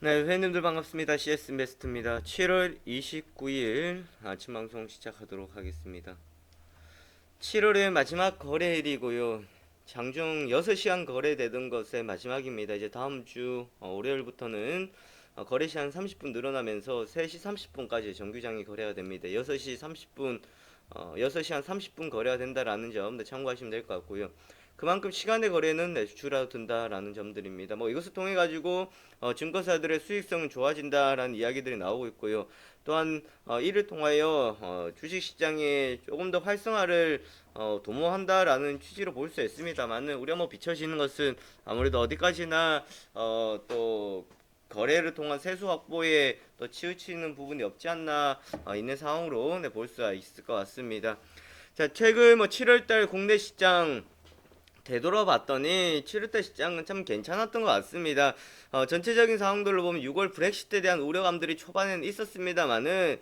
네, 회원님들 반갑습니다. CS 베스트입니다. 7월 29일 아침 방송 시작하도록 하겠습니다. 7월의 마지막 거래일이고요. 장중 6시간 거래되던 것의 마지막입니다. 이제 다음 주 월요일부터는 거래 시간 30분 늘어나면서 3시 30분까지 정규장이 거래가 됩니다. 6시 30분 6시간 30분 거래가 된다라는 점 참고하시면 될 것 같고요. 그만큼 시간의 거래는 줄어든다라는 점들입니다. 뭐 이것을 통해 가지고 증권사들의 수익성은 좋아진다라는 이야기들이 나오고 있고요. 또한 이를 통하여 주식시장의 조금 더 활성화를 도모한다라는 취지로 볼 수 있습니다만은 우리가 뭐 비춰지는 것은 아무래도 어디까지나 또 거래를 통한 세수 확보에 또 치우치는 부분이 없지 않나 있는 상황으로 볼 수가 있을 것 같습니다. 자, 최근 뭐 7월달 국내 시장 되돌아봤더니 7월달 시장은 참 괜찮았던 것 같습니다. 전체적인 상황들로 보면 6월 브렉시트에 대한 우려감들이 초반에는 있었습니다만은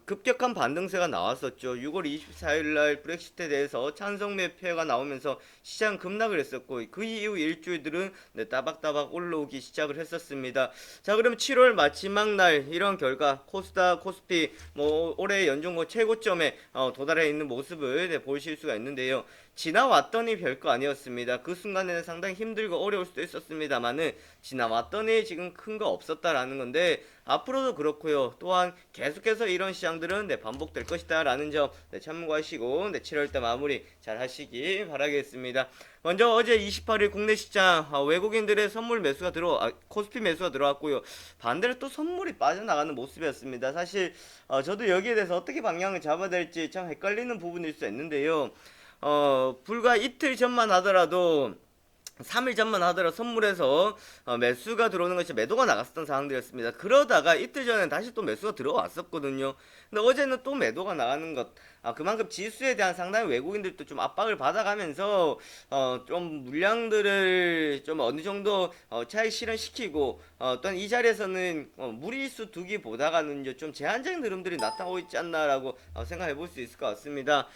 급격한 반등세가 나왔었죠. 6월 24일날 브렉시트에 대해서 찬성 매표가 나오면서 시장 급락을 했었고 그 이후 일주일들은 따박따박 올라오기 시작을 했었습니다. 자, 그럼 7월 마지막 날 이런 결과 코스닥, 코스피 뭐 올해 연중고 최고점에 도달해 있는 모습을 보실 수가 있는데요. 지나왔더니 별거 아니었습니다. 그 순간에는 상당히 힘들고 어려울 수도 있었습니다만은 지나왔더니 지금 큰 거 없었다라는 건데 앞으로도 그렇고요. 또한 계속해서 이런 시장들은 반복될 것이다 라는 점 참고하시고 7월달 마무리 잘 하시기 바라겠습니다. 먼저 어제 28일 국내 시장 외국인들의 선물 매수가 코스피 매수가 들어왔고요. 반대로 또 선물이 빠져나가는 모습이었습니다. 사실 저도 여기에 대해서 어떻게 방향을 잡아야 될지 참 헷갈리는 부분일 수 있는데요. 불과 이틀 전만 하더라도 3일 전만 하더라도 선물에서 매수가 들어오는 것이 매도가 나갔었던 상황들이었습니다. 그러다가 이틀 전에 다시 또 매수가 들어왔었거든요. 근데 어제는 또 매도가 나가는 것, 그만큼 지수에 대한 상당히 외국인들도 좀 압박을 받아가면서 좀 물량들을 좀 어느 정도 차익 실현시키고 또한 이 자리에서는 무리수 두기보다가는 좀 제한적인 흐름들이 나타나고 있지 않나라고 생각해 볼 수 있을 것 같습니다.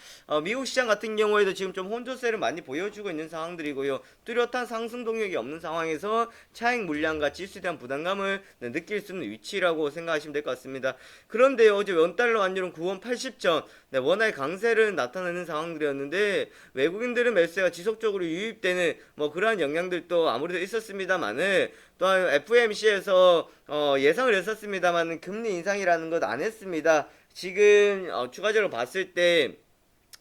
미국 시장 같은 경우에도 지금 좀 혼조세를 많이 보여주고 있는 상황들이고요. 뚜렷한 상승 동력이 없는 상황에서 차익 물량과 지수에 대한 부담감을 느낄 수 있는 위치라고 생각하시면 될 것 같습니다. 그런데 어제 원달러 환율은 9원 80전 원화의 강세를 나타내는 상황들이었는데 외국인들은 매수가 지속적으로 유입되는 뭐 그러한 영향들도 아무래도 있었습니다만은 또한 FOMC에서 예상을 했었습니다만 금리 인상이라는 것 안 했습니다. 지금 추가적으로 봤을 때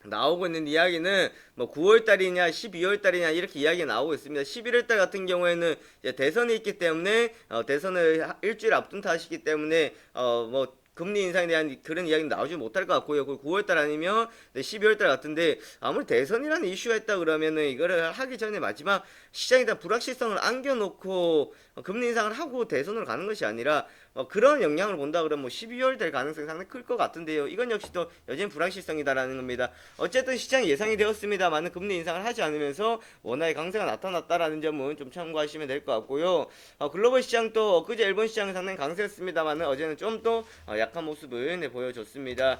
나오고 있는 이야기는 뭐 9월달이냐 12월달이냐 이렇게 이야기가 나오고 있습니다. 11월달 같은 경우에는 이제 대선이 있기 때문에 대선을 일주일 앞둔 탓이기 때문에 뭐 금리 인상에 대한 그런 이야기는 나오지 못할 것 같고요. 9월달 아니면 12월달 같은데 아무리 대선이라는 이슈가 있다 그러면은 이거를 하기 전에 마지막 시장에 대한 불확실성을 안겨놓고 금리 인상을 하고 대선으로 가는 것이 아니라 그런 영향을 본다 그러면 뭐 12월 될 가능성이 상당히 클 것 같은데요. 이건 역시도 여전히 불확실성이다라는 겁니다. 어쨌든 시장이 예상이 되었습니다만은 금리 인상을 하지 않으면서 원화의 강세가 나타났다라는 점은 좀 참고하시면 될 것 같고요. 글로벌 시장도 그제 일본 시장은 상당히 강세였습니다만은 어제는 좀 더 약한 모습을 보여줬습니다.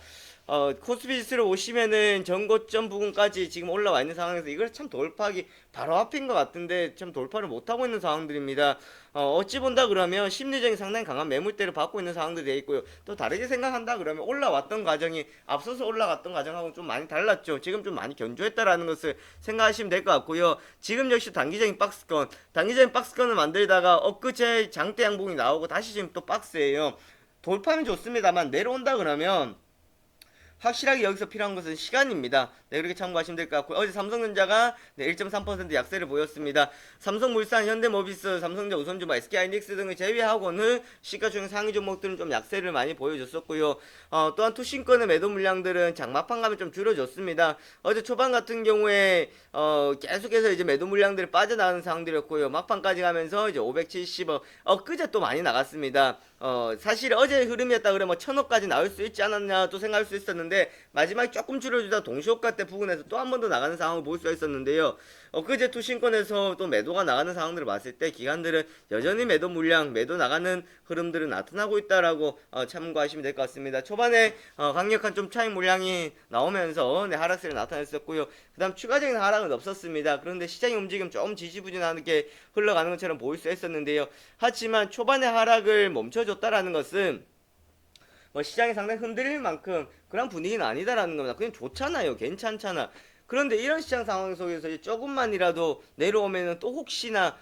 코스피 지수를 보시면은 전고점 부분까지 지금 올라와 있는 상황에서 이걸 참 돌파하기 바로 앞인 것 같은데 참 돌파를 못하고 있는 상황들입니다. 어찌 본다 그러면 심리적인 상당히 강한 매물대를 받고 있는 상황들이 되어 있고요. 또 다르게 생각한다 그러면 올라왔던 과정이 앞서서 올라갔던 과정하고 좀 많이 달랐죠. 지금 좀 많이 견조했다라는 것을 생각하시면 될 것 같고요. 지금 역시 단기적인 박스권을 만들다가 엊그제 장대 양봉이 나오고 다시 지금 또 박스예요. 돌파는 좋습니다만 내려온다 그러면 확실하게 여기서 필요한 것은 시간입니다. 네, 그렇게 참고하시면 될 것 같고요. 어제 삼성전자가 1.3% 약세를 보였습니다. 삼성물산, 현대모비스, 삼성전자, 우선주마, SK하이닉스 등을 제외하고는 시가총액 상위 종목들은 좀 약세를 많이 보여줬었고요. 또한 투신권의 매도 물량들은 장마판 가면 좀 줄어졌습니다. 어제 초반 같은 경우에 계속해서 이제 매도 물량들이 빠져나가는 상황들이었고요. 막판까지 가면서 이제 570억, 그제 또 많이 나갔습니다. 사실 어제 흐름이었다 그래 뭐 1000억까지 나올 수 있지 않았냐 또 생각할 수 있었는데 마지막에 조금 줄여주다 동시호가 때 부근에서 또 한 번 더 나가는 상황을 볼 수가 있었는데요. 그제 투신권에서 또 매도가 나가는 상황들을 봤을 때 기관들은 여전히 매도 물량, 매도 나가는 흐름들은 나타나고 있다라고 참고하시면 될 것 같습니다. 초반에 강력한 좀 차익 물량이 나오면서 네, 하락세를 나타냈었고요. 그다음 추가적인 하락은 없었습니다. 그런데 시장의 움직임 조금 지지부진하게 흘러가는 것처럼 보일 수 있었는데요. 하지만 초반에 하락을 멈춰줬다라는 것은 뭐 시장이 상당히 흔들릴 만큼 그런 분위기는 아니다라는 겁니다. 그냥 좋잖아요. 괜찮잖아. 그런데 이런 시장 상황 속에서 이제 조금만이라도 내려오면은 또 혹시나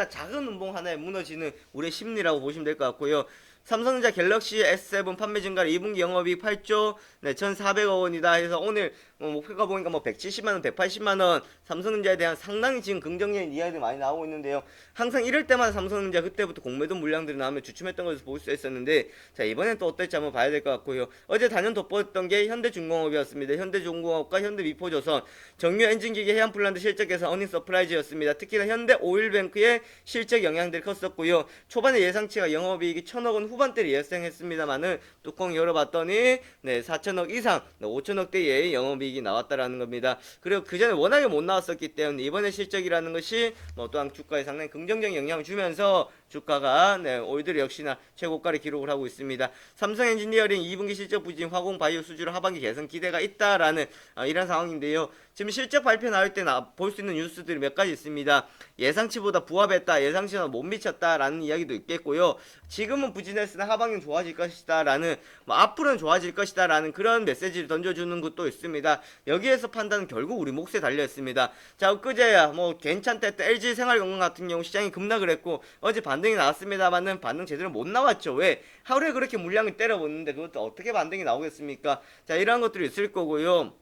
작은 음봉 하나에 무너지는 우리의 심리라고 보시면 될 것 같고요. 삼성전자 갤럭시 S7 판매 증가를 2분기 영업이익 8조 1,400억 원이다 해서 오늘 목표가 보니까 뭐 170만 원, 180만 원 삼성전자에 대한 상당히 지금 긍정적인 이야기들이 많이 나오고 있는데요. 항상 이럴 때마다 삼성전자 그때부터 공매도 물량들이 나오면 주춤했던 것을 볼 수 있었는데 자 이번엔 또 어떨지 한번 봐야 될 것 같고요. 어제 단연 돋보였던 게 현대중공업이었습니다. 현대중공업과 현대미포조선 정유 엔진기계 해안플란트 실적에서 어닝 서프라이즈였습니다. 특히나 현대오일뱅크의 실적 영향들이 컸었고요. 초반에 예상치가 영업이익이 1000억 원 후반대를 예상했습니다만은 뚜껑 열어봤더니 네 4000억 이상 5000억대의 영업이익이 나왔다라는 겁니다. 그리고 그 전에 워낙에 못 나왔었기 때문에 이번에 실적이라는 것이 뭐 또한 주가에 상당히 긍정적인 영향을 주면서 주가가 네, 올들 역시나 최고가를 기록을 하고 있습니다. 삼성 엔지니어링 2분기 실적 부진, 화공 바이오 수주로 하반기 개선 기대가 있다라는 이런 상황인데요. 지금 실적 발표 나올 때 볼 수 있는 뉴스들이 몇 가지 있습니다. 예상치보다 부합했다, 예상치보다 못 미쳤다라는 이야기도 있겠고요. 지금은 부진했으나 하반기는 좋아질 것이다라는 뭐 앞으로는 좋아질 것이다라는 그런 메시지를 던져주는 것도 있습니다. 여기에서 판단은 결국 우리 몫에 달려 있습니다. 자, 엊그제야 뭐 괜찮다 했던 LG 생활건강 같은 경우 시장이 급락을 했고 어제 반등이 나왔습니다만은 반등 제대로 못 나왔죠. 왜? 하루에 그렇게 물량을 때려보는데 그것도 어떻게 반등이 나오겠습니까? 자, 이러한 것들이 있을 거고요.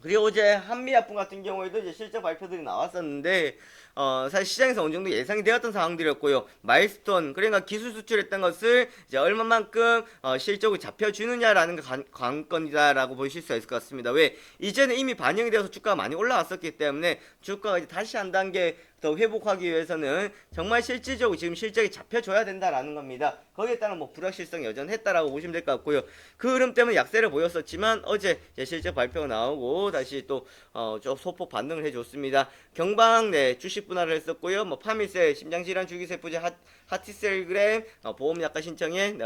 그리고 어제 한미약품 같은 경우에도 이제 실적 발표들이 나왔었는데 사실 시장에서 어느 정도 예상이 되었던 상황들이었고요. 마일스톤 그러니까 기술 수출했던 것을 이제 얼마만큼 실적을 잡혀주느냐라는 게 관건이다라고 보실 수 있을 것 같습니다. 왜? 이제는 이미 반영이 되어서 주가가 많이 올라왔었기 때문에 주가가 이제 다시 한 단계 더 회복하기 위해서는 정말 실질적으로 지금 실적이 잡혀줘야 된다라는 겁니다. 거기에 따른 뭐 불확실성이 여전했다라고 보시면 될 것 같고요. 그 흐름 때문에 약세를 보였었지만 어제 실적 발표가 나오고 다시 또 좀 소폭 반등을 해줬습니다. 경방 네 주식 분할을 했었고요. 뭐 파미셀 심장질환 주기세포제 하티셀그램 보험약가 신청에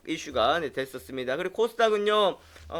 이슈가 됐었습니다. 그리고 코스닥은요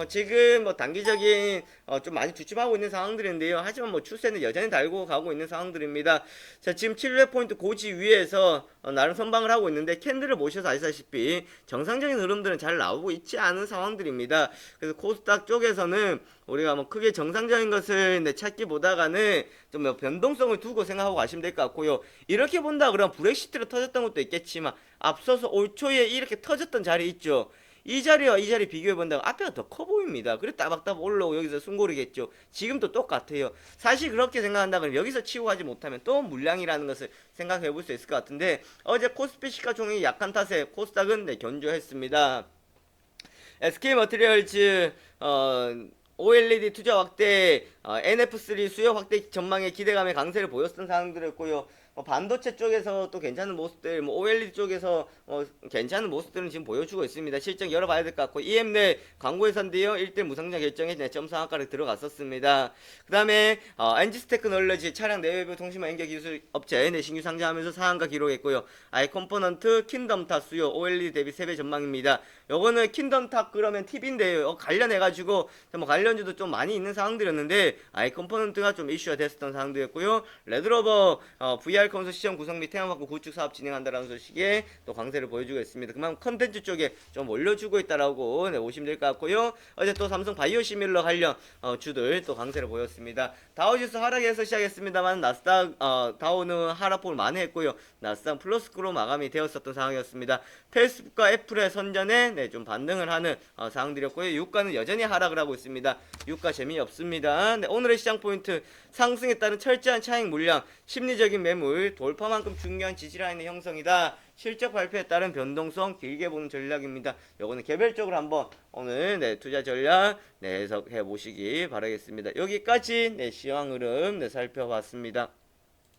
지금 뭐 단기적인 좀 많이 주춤하고 있는 상황들인데요. 하지만 뭐 추세는 여전히 달고 가고 있는 상황들입니다. 자 지금 700포인트 고지 위에서 나름 선방을 하고 있는데 캔들을 보셔서 아시다시피 정상적인 흐름들은 잘 나오고 있지 않은 상황들입니다. 그래서 코스닥 쪽에서는 우리가 뭐 크게 정상적인 것을 찾기보다가는 좀 뭐 변동성을 두고 생각하고 가시면 될 것 같고요. 이렇게 본다 그러면 브렉시트로 터졌던 것도 있겠지만 앞서서 올 초에 이렇게 터졌던 자리 있죠. 이 자리와 이 자리 비교해 본다면 앞에가 더 커 보입니다. 그래 따박따박 올라오고 여기서 숨고르겠죠. 지금도 똑같아요. 사실 그렇게 생각한다면 여기서 치고 가지 못하면 또 물량이라는 것을 생각해 볼 수 있을 것 같은데 어제 코스피 시가총액이 약한 탓에 코스닥은 견조했습니다. SK머티리얼즈 OLED 투자 확대, NF3 수요 확대 전망에 기대감의 강세를 보였던 상황들이었고요. 반도체 쪽에서 또 괜찮은 모습들, OLED 쪽에서 괜찮은 모습들은 지금 보여주고 있습니다. 실적 열어봐야 될 것 같고, EM내 광고 예산대요 1대 무상장 결정에 내점 상한가를 들어갔었습니다. 그 다음에 엔지스 테크놀로지 차량 내외부 통신망 연결 기술 업체 신규 상장하면서 상한가 기록했고요. 아이컴포넌트 킨덤탑 수요 OLED 대비 3배 전망입니다. 요거는 킨덤탑 그러면 팁인데요. 관련해가지고 뭐 관련주도 좀 많이 있는 상황들이었는데 아이컴포넌트가 좀 이슈가 됐었던 상황들이었고요. 레드로버 VR 콘솔 시험 구성 및 테마마크 구축 사업 진행한다라는 소식에 또 강세를 보여주고 있습니다. 그만큼 컨텐츠 쪽에 좀 올려주고 있다라고 보시면 될 것 같고요. 어제 또 삼성 바이오시밀러 관련 주들 또 강세를 보였습니다. 다우지수 하락에서 시작했습니다만 나스닥 다우는 하락폭을 많이 했고요. 나스닥 플러스크로 마감이 되었었던 상황이었습니다. 페이스북과 애플의 선전에 좀 반등을 하는 상황들이었고요. 유가는 여전히 하락을 하고 있습니다. 유가 재미없습니다. 오늘의 시장 포인트 상승에 따른 철저한 차익 물량 심리적인 매물 돌파만큼 중요한 지지라인의 형성이다. 실적 발표에 따른 변동성 길게 보는 전략입니다. 요거는 개별적으로 한번 오늘 투자 전략 해석해 보시기 바라겠습니다. 여기까지 시황 흐름 살펴봤습니다.